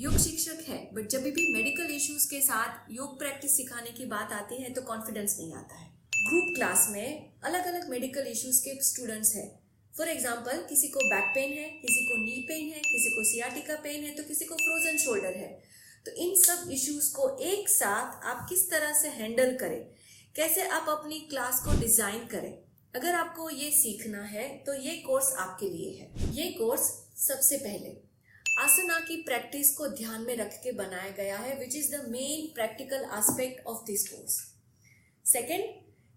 योग शिक्षक है, बट जब भी मेडिकल इश्यूज के साथ योग प्रैक्टिस सिखाने की बात आती है तो कॉन्फिडेंस नहीं आता है। ग्रुप क्लास में अलग अलग मेडिकल इश्यूज के स्टूडेंट्स हैं। फॉर एग्जाम्पल, किसी को बैक पेन है, किसी को नी पेन है, किसी को सियाटिका पेन है, तो किसी को फ्रोजन शोल्डर है। तो इन सब इश्यूज को एक साथ आप किस तरह से हैंडल करें, कैसे आप अपनी क्लास को डिजाइन करें, अगर आपको ये सीखना है तो ये कोर्स आपके लिए है। ये कोर्स सबसे पहले आसना की प्रैक्टिस को ध्यान में रख के बनाया गया है, which is the main practical aspect of this course. Second,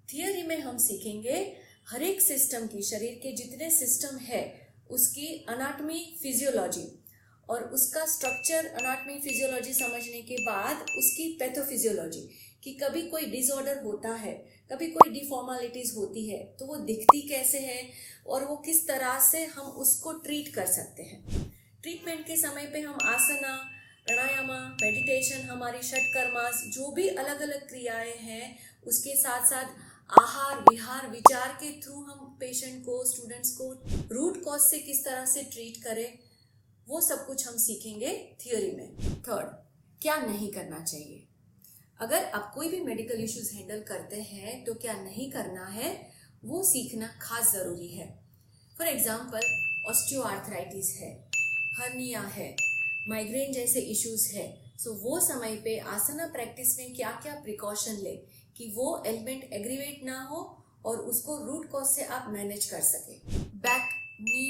theory में हम सीखेंगे हर एक सिस्टम की, शरीर के जितने सिस्टम है उसकी अनाटमी फिजियोलॉजी और उसका स्ट्रक्चर, अनाटमी फिजियोलॉजी समझने के बाद उसकी पैथोफिजियोलॉजी, कि कभी कोई डिसऑर्डर होता है, कभी कोई डिफॉर्मेलिटीज होती है तो वो दिखती कैसे है और वो किस तरह से हम उसको ट्रीट कर सकते हैं। ट्रीटमेंट के समय पे हम आसना, प्राणायाम, मेडिटेशन, हमारी षटकर्मास, जो भी अलग अलग क्रियाएं हैं, उसके साथ साथ आहार विहार विचार के थ्रू हम पेशेंट को, स्टूडेंट्स को रूट कॉज से किस तरह से ट्रीट करें, वो सब कुछ हम सीखेंगे थियोरी में। थर्ड, क्या नहीं करना चाहिए। अगर आप कोई भी मेडिकल इश्यूज हैंडल करते हैं तो क्या नहीं करना है वो सीखना खास ज़रूरी है। फॉर एग्जाम्पल, ऑस्टियोआर्थराइटिस है, हर्निया है, माइग्रेन जैसे इश्यूज है, सो वो समय पे आसना प्रैक्टिस में क्या क्या प्रिकॉशन ले कि वो एलिमेंट एग्रीवेट ना हो और उसको रूट कॉज से आप मैनेज कर सके। बैक, नी,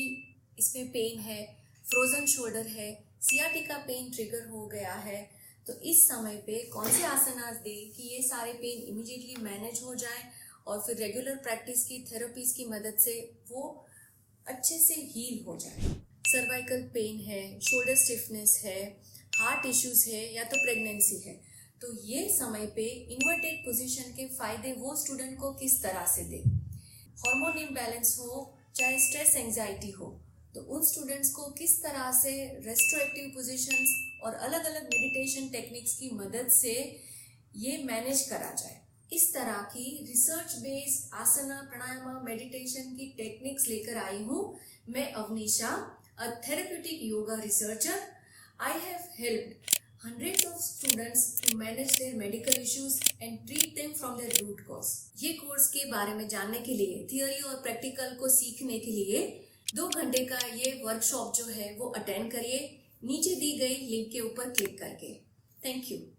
इसमें पेन है, फ्रोजन शोल्डर है, सियाटिका पेन ट्रिगर हो गया है, तो इस समय पे कौन से आसनास दे कि ये सारे पेन इमीडिएटली मैनेज हो जाए और फिर रेगुलर प्रैक्टिस की, थेरेपीज की मदद से वो अच्छे से हील हो जाए। सर्वाइकल पेन है, शोल्डर स्टिफनेस है, हार्ट इश्यूज है या तो प्रेगनेंसी है, तो ये समय पे इन्वर्टेड पोजीशन के फायदे वो स्टूडेंट को किस तरह से दे। हार्मोन इम्बैलेंस हो, चाहे स्ट्रेस एंजाइटी हो, तो उन स्टूडेंट्स को किस तरह से रेस्टोरेटिव पोजीशंस और अलग अलग मेडिटेशन टेक्निक्स की मदद से ये मैनेज करा जाए। इस तरह की रिसर्च बेस्ड आसना, प्राणायाम, मेडिटेशन की टेक्निक्स लेकर आई हूँ मैं, अवनीशा, a therapeutic yoga researcher. I have helped hundreds of students to manage their medical issues and treat them from their root cause. ये कोर्स के बारे में जानने के लिए, थियोरी और प्रैक्टिकल को सीखने के लिए 2 घंटे का ये वर्कशॉप जो है वो अटेंड करिए, नीचे दी गई लिंक के ऊपर क्लिक करके। Thank you.